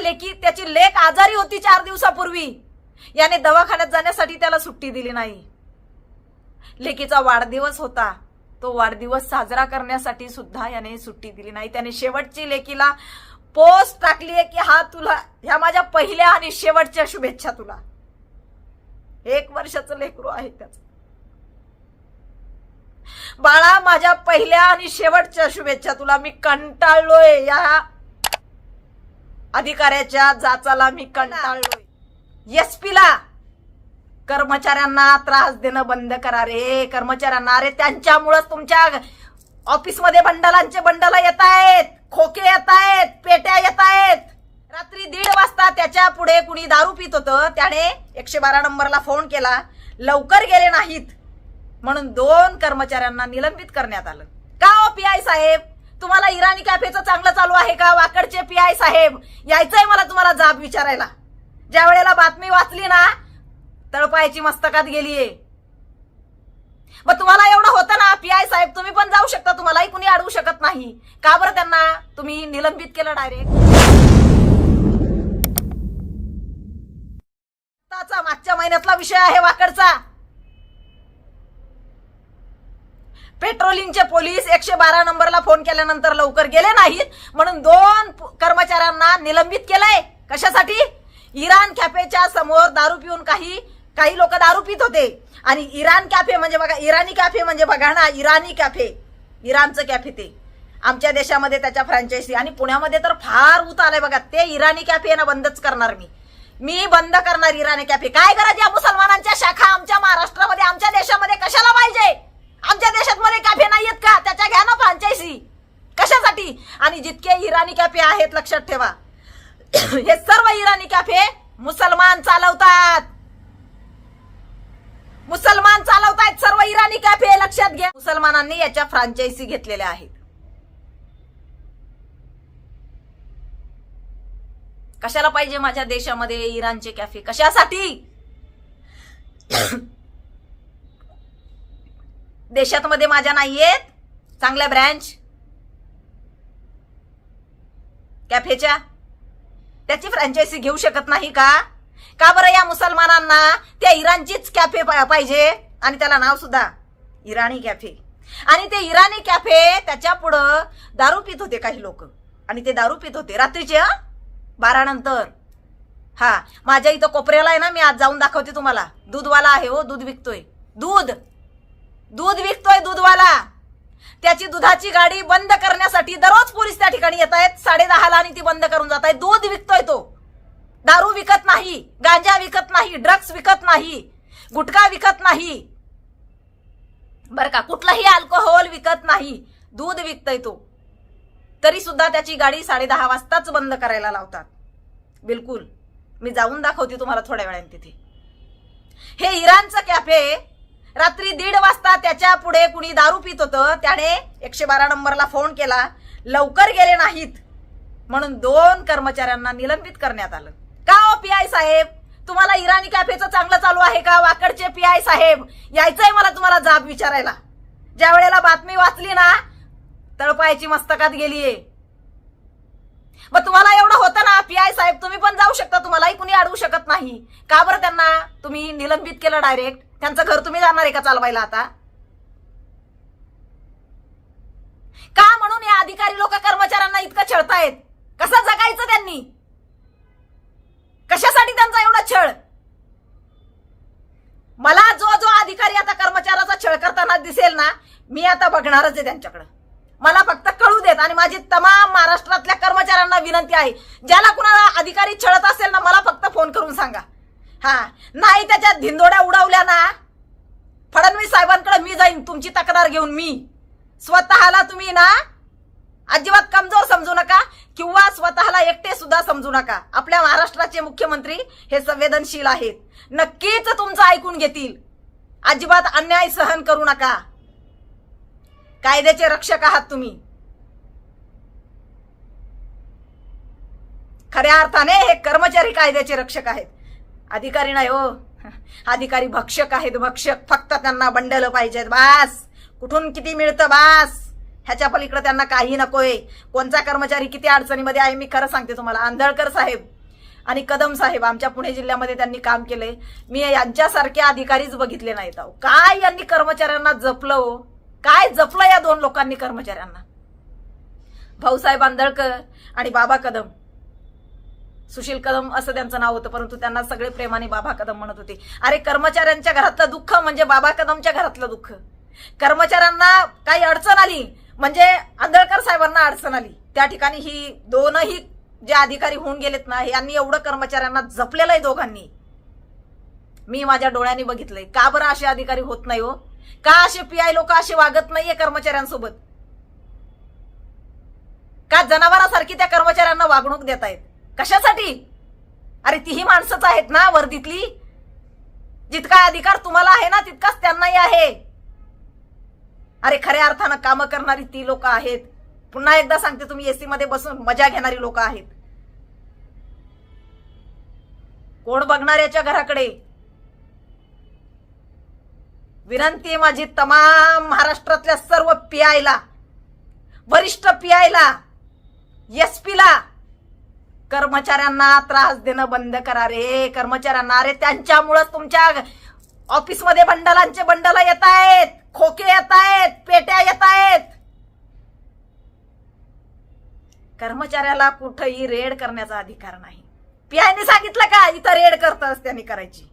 लेकी, त्याची लेक आजारी होती 4 दिवसापूर्वी, याने दवाखान्यात जाण्यासाठी त्याला सुट्टी दिली नाही. लेकीचा वाढदिवस होता, तो वाढदिवस साजरा करण्यासाठी सुद्धा याने सुट्टी दिली नाही. त्याने शेवटची लेकीला पोस्ट टाकली आहे की हा तुला, ह्या माझ्या पहिल्या आणि शेवटच्या शुभेच्छा तुला. 1 वर्षाचं लेकरू आहे त्याचं. बाळा, माझ्या पहिल्या आणि शेवटच्या शुभेच्छा तुला. मी कंटाळलोय या अधिकाऱ्याच्या जाचाला, मी कंटाळलोय. एसपीला कर्मचाऱ्यांना त्रास देणं बंद करा रे. कर्मचाऱ्यांना, अरे त्यांच्यामुळेच तुमच्या ऑफिसमध्ये बंडलांचे बंडल येत आहेत, खोके येत आहेत, पेट्या येत आहेत. रात्री 1:30 वाजता त्याच्या पुढे कुणी दारू पित होतं, त्याने 112 नंबरला फोन केला. लवकर गेले नाहीत म्हणून 2 कर्मचाऱ्यांना निलंबित करण्यात आलं. का हो पीआय साहेब, तुम्हाला इराणी कॅफेचं चांगलं चालू आहे का? वाकडचे पीआय साहेब, यायचंय मला तुम्हाला जाब विचारायला. ज्या वेळेला बातमी वाचली ना, तळपायाची मस्तकात गेलीये. मग तुम्हाला एवढं होतं ना पीआय साहेब, तुम्ही पण जाऊ शकता, तुम्हालाही कुणी अडवू शकत नाही. का बरं त्यांना तुम्ही निलंबित केलं डायरेक्ट? मागच्या महिन्यातला विषय आहे वाकडचा. पेट्रोलिंगचे पोलीस 112 नंबरला फोन केल्यानंतर लवकर गेले नाहीत म्हणून 2 कर्मचाऱ्यांना निलंबित केलंय. कशासाठी? इराण कॅफेच्या समोर दारू पिऊन काही लोक दारू पित होते. आणि इराण कॅफे म्हणजे बघा, इराणी कॅफे म्हणजे बघा ना, इराणी कॅफे, इराणचं कॅफे ते आमच्या देशामध्ये त्याच्या फ्रँचायझी, आणि पुण्यामध्ये तर फार उत आलंय बघा. ते इराणी कॅफे ना बंदच करणार मी बंद करणार इराणी कॅफे. काय गरज या मुसलमानांच्या शाखा आमच्या महाराष्ट्रामध्ये, आमच्या देशामध्ये कशाला पाहिजे? आमच्या देशात मध्ये कॅफे नाहीयेत का? त्याच्या घ्या ना फ्रँचायझी. कशासाठी? आणि जितके इराणी कॅफे आहेत लक्षात ठेवा, हे सर्व इराणी कॅफे मुसलमान चालवतात. मुसलमान चालवतायत सर्व इराणी कॅफे, लक्षात घ्या. मुसलमानांनी याच्या फ्रँचायझी घेतलेल्या आहेत. कशाला पाहिजे माझ्या देशामध्ये इराणचे कॅफे? कशासाठी? देशात मध्ये माझ्या नाहीयेत चांगल्या ब्रँच कॅफेच्या? त्याची फ्रँचायझी घेऊ शकत नाही का? का बरं या मुसलमानांना त्या इराणचीच कॅफे पाहिजे? आणि त्याला नाव सुद्धा इराणी कॅफे. आणि ते इराणी कॅफे त्याच्या पुढं दारू पित होते काही लोक, आणि ते दारू पित होते रात्रीचे 12 नंतर. हा, माझ्या इथं कोपऱ्याला आहे ना, मी आज जाऊन दाखवते तुम्हाला. दूधवाला आहे हो, दूध विकतोय, दूध विकतोय दूधवाला. त्याची दुधाची गाडी बंद करण्यासाठी दररोज पोलीस त्या ठिकाणी येत आहेत 10:30ला, आणि ती बंद करून जात आहेत. दूध विकतोय तो, दारू विकत नाही, गांजा विकत नाही, ड्रग्स विकत नाही, गुटखा विकत नाही, बर का, कुठलाही अल्कोहोल विकत नाही, दूध विकतोय तो. तरी सुद्धा त्याची गाडी 10:30 वाजताच बंद करायला लावतात. बिलकुल, मी जाऊन दाखवते तुम्हाला थोड्या वेळाने तिथे. हे इराणचं कॅफे रात्री 1:30 वाजता त्याच्या पुढे कुणी दारू पित होतं, त्याने 112 नंबरला फोन केला. लवकर गेले नाहीत म्हणून 2 कर्मचाऱ्यांना निलंबित करण्यात आलं. का हो पीआय साहेब, तुम्हाला इराणी कॅफेचं चांगलं चालू आहे का? वाकडचे पीआय साहेब, यायचंय मला तुम्हाला जाब विचारायला. ज्या वेळेला बातमी वाचली ना, तळपायाची मस्तकात गेलीये. मग तुम्हाला एवढं होतं ना पीआय साहेब, तुम्ही पण जाऊ शकता, तुम्हालाही कुणी अडवू शकत नाही. का बरं त्यांना तुम्ही निलंबित केलं डायरेक्ट? त्यांचं घर तुम्ही जाणार आहे का चालवायला आता? का म्हणून या अधिकारी लोक कर्मचाऱ्यांना इतकं छळतायत? कसं जगायचं त्यांनी? कशासाठी त्यांचा एवढा छळ? मला जो अधिकारी आता कर्मचाऱ्याचा छळ करताना दिसेल ना, मी आता बघणारच आहे त्यांच्याकडे. मला फक्त कळू देत. आणि माझी तमाम महाराष्ट्रातल्या कर्मचाऱ्यांना विनंती आहे, ज्याला कुणाला अधिकारी छळत असेल ना, मला फक्त फोन करून सांगा. हा, नाही त्याच्यात धिंदोड्या उडवल्या ना, फडणवीस साहेबांकडे मी जाईन तुमची तक्रार घेऊन. मी स्वतःला तुम्ही ना अजिबात कमजोर समजू नका, किंवा स्वतःला एकटे सुद्धा समजू नका. आपल्या महाराष्ट्राचे मुख्यमंत्री हे संवेदनशील आहेत, नक्कीच तुमचं ऐकून घेतील. अजिबात अन्याय सहन करू नका. कायद्याचे रक्षक आहात तुम्ही. खऱ्या अर्थाने हे कर्मचारी कायद्याचे रक्षक आहेत, अधिकारी नाही हो. अधिकारी भक्षक आहेत, भक्षक. फक्त त्यांना बंडल पाहिजेत बास. कुठून किती मिळतं बास, ह्याच्या पलीकडे त्यांना काही नकोय. कोणचा कर्मचारी किती अडचणीमध्ये आहे मी खरं सांगते तुम्हाला. आंधळकर साहेब, आणि कदम साहेब आमच्या पुणे जिल्ह्यामध्ये त्यांनी काम केलंय. मी यांच्यासारखे अधिकारीच बघितले नाहीत. काय यांनी कर्मचाऱ्यांना जपलं हो, काय जपलं या दोन लोकांनी कर्मचाऱ्यांना. भाऊसाहेब आंधळकर आणि बाबा कदम, सुशील कदम असं त्यांचं नाव होतं, परंतु त्यांना सगळे प्रेमाने बाबा कदम म्हणत होते. अरे कर्मचाऱ्यांच्या घरातलं दुःख म्हणजे बाबा कदमच्या घरातलं दुःख. कर्मचाऱ्यांना काही अडचण आली म्हणजे आंधळकर साहेबांना अडचण आली. त्या ठिकाणी ही दोनही जे अधिकारी होऊन गेलेत ना, यांनी एवढं कर्मचाऱ्यांना जपलेलं आहे दोघांनी. मी माझ्या डोळ्यांनी बघितलंय. का बरं असे अधिकारी होत नाही हो, का असे पीआय लोक असे वागत नाहीये कर्मचाऱ्यांसोबत, का जनावरांसारखी त्या कर्मचाऱ्यांना वागणूक देत आहेत, कशासाठी. अरे तीही माणसंच आहेत ना वर्दीतली. जितका अधिकार तुम्हाला आहे ना तितकाच त्यांनाही आहे. अरे खऱ्या अर्थानं कामं करणारी ती लोक आहेत. पुन्हा एकदा सांगते, तुम्ही एसी मध्ये बसून मजा घेणारी लोक आहेत. कोण बघणाऱ्याच्या घराकडे. विनंती आहे माझी तमाम महाराष्ट्रातल्या सर्व पीआयला, वरिष्ठ पीआयला, एसपीला, कर्मचाऱ्यांना त्रास देणं बंद करा रे. कर्मचाऱ्यांना अरे त्यांच्यामुळे तुमच्या ऑफिसमध्ये बंडलांचे बंडल येत आहेत, खोके येत आहेत, पेट्या येत आहेत. कर्मचाऱ्याला कुठेही रेड करण्याचा अधिकार नाही. पीआयने सांगितलं का इथं रेड करतच त्यांनी करायची.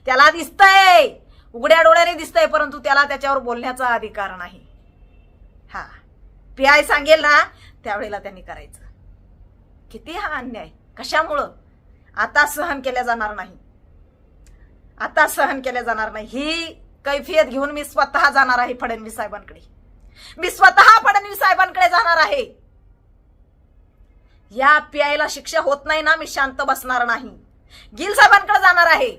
त्याला दिसतंय, उघड्या डोळ्याने दिसतंय, परंतु त्याला त्याच्यावर बोलण्याचा अधिकार नाही. हा पीआय सांगेल ना त्यावेळेला त्यांनी करायचं. किती हा अन्याय. कशामुळं. आता सहन केल्या जाणार नाही, आता सहन केल्या जाणार नाही. ही कैफियत घेऊन मी स्वतः जाणार आहे फडणवीस साहेबांकडे. मी स्वतः फडणवीस साहेबांकडे जाणार आहे. या पीआयला शिक्षा होत नाही ना, मी शांत बसणार नाही. गिल साहेबांकडे जाणार आहे.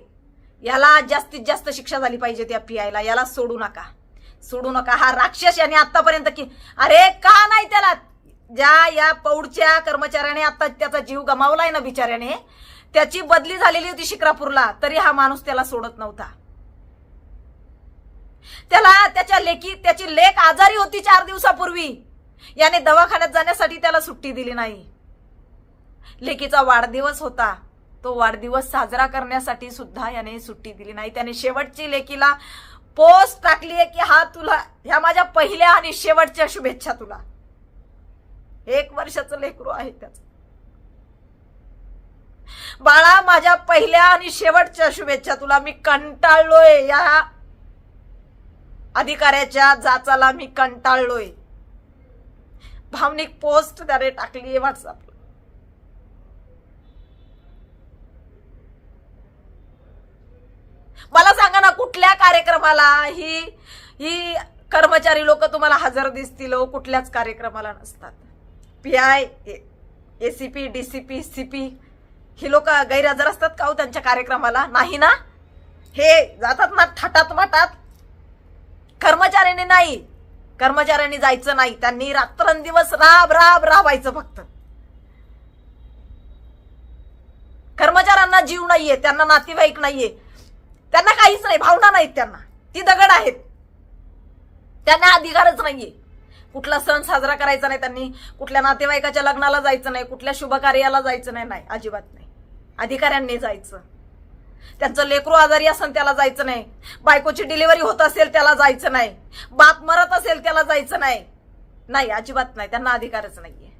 याला जास्तीत जास्त शिक्षा झाली पाहिजे त्या पीआयला. याला सोडू नका, सोडू नका. हा राक्षस याने आतापर्यंत की अरे का नाही त्याला, ज्या या पौडच्या कर्मचाऱ्याने आता त्याचा जीव गमावलाय ना बिचाऱ्याने, त्याची बदली झालेली होती शिक्रापूरला, तरी हा माणूस त्याला सोडत नव्हता. त्याला त्याची लेक आजारी होती 4 दिवसापूर्वी. याने दवाखान्यात जाण्यासाठी त्याला सुट्टी दिली नाही. लेकीचा वाढदिवस होता, तो वाढदिवस साजरा करण्यासाठी सुद्धा याने सुट्टी दिली नाही. त्याने शेवटची लेकीला पोस्ट टाकली आहे की हा तुला, ह्या माझ्या पहिल्या आणि शेवटच्या शुभेच्छा तुला. 1 वर्षाचं लेकरू आहे त्याचं. बाळा माझ्या पहिल्या आणि शेवटच्या शुभेच्छा तुला. मी कंटाळलोय या अधिकाऱ्याच्या जाचाला, मी कंटाळलोय. भावनिक पोस्ट त्याने टाकली आहे व्हॉट्सअपला. मला सांगा ना कुठल्या कार्यक्रमाला ही कर्मचारी लोक तुम्हाला हजर दिसतील. कुठल्याच कार्यक्रमाला नसतात. पीआय, एसीपी, डीसीपी, सीपी ही लोक गैरहजर असतात का हो त्यांच्या कार्यक्रमाला? नाही ना. हे जातात ना थाटात माटात. कर्मचाऱ्यांनी नाही, कर्मचाऱ्यांनी जायचं नाही. त्यांनी रात्रंदिवस राबायचं फक्त. कर्मचाऱ्यांना जीव नाहीये, त्यांना नातेवाईक नाहीये, त्यांना काहीच नाही, भावना नाहीत त्यांना. ती दगड आहेत. त्यांना अधिकारच नाहीये. कुठला सण साजरा करायचा नाही त्यांनी, कुठल्या नातेवाईकाच्या लग्नाला जायचं नाही, कुठल्या शुभ कार्याला जायचं नाही. नाही, अजिबात नाही. अधिकाऱ्यांनी जायचं. त्यांचं लेकरू आजारी असेल त्याला जायचं नाही, बायकोची डिलिव्हरी होत असेल त्याला जायचं नाही, बाप मरत असेल त्याला जायचं नाही. नाही, अजिबात नाही. त्यांना अधिकारच नाहीये.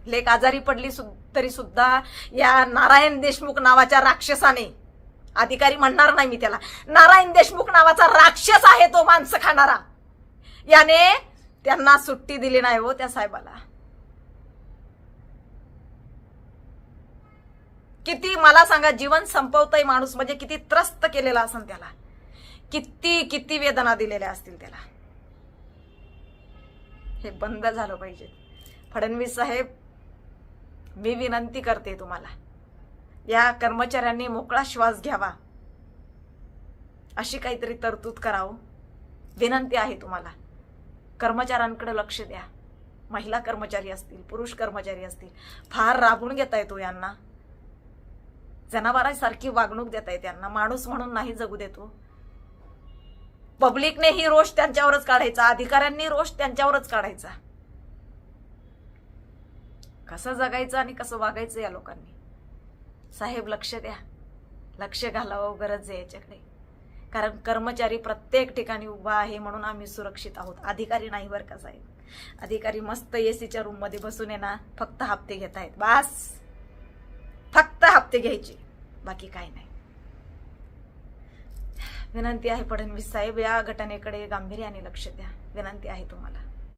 लेक आजारी पडली तरी सुद्धा या नारायण देशमुख नावाच्या राक्षसाने, अधिकारी म्हणणार नाही मी त्याला, नारायण देशमुख नावाचा राक्षस आहे तो, माणसं खाणारा, याने त्यांना सुट्टी दिली नाही हो त्या साहेबाला. किती मला सांगा, जीवन संपवतय माणूस म्हणजे किती त्रस्त केलेला असेल त्याला, किती वेदना दिलेल्या असतील त्याला. हे बंद झालं पाहिजे. फडणवीस साहेब, मी विनंती करते तुम्हाला, या कर्मचाऱ्यांनी मोकळा श्वास घ्यावा अशी काहीतरी तरतूद करावं. विनंती आहे तुम्हाला. कर्मचाऱ्यांकडे लक्ष द्या. महिला कर्मचारी असतील, पुरुष कर्मचारी असतील, फार राबून घेता येतो यांना. जनावरांसारखी वागणूक देता येते त्यांना. माणूस म्हणून नाही जगू देतो. पब्लिकने ही रोष त्यांच्यावरच काढायचा, अधिकाऱ्यांनी रोष त्यांच्यावरच काढायचा. कसं जगायचं आणि कसं वागायचं या लोकांनी. साहेब लक्ष द्या, लक्ष घालावं, गरज आहे याच्याकडे. कारण कर्मचारी प्रत्येक ठिकाणी उभा आहे म्हणून आम्ही सुरक्षित आहोत. अधिकारी नाही बरं का साहेब. अधिकारी मस्त एसीच्या रूम मध्ये बसून आहे ना, फक्त हप्ते घेत आहेत. बस फक्त हप्ते घ्यायचे, बाकी काही नाही. विनंती आहे फडणवीस साहेब, या घटनेकडे गांभीर्याने लक्ष द्या. विनंती आहे तुम्हाला.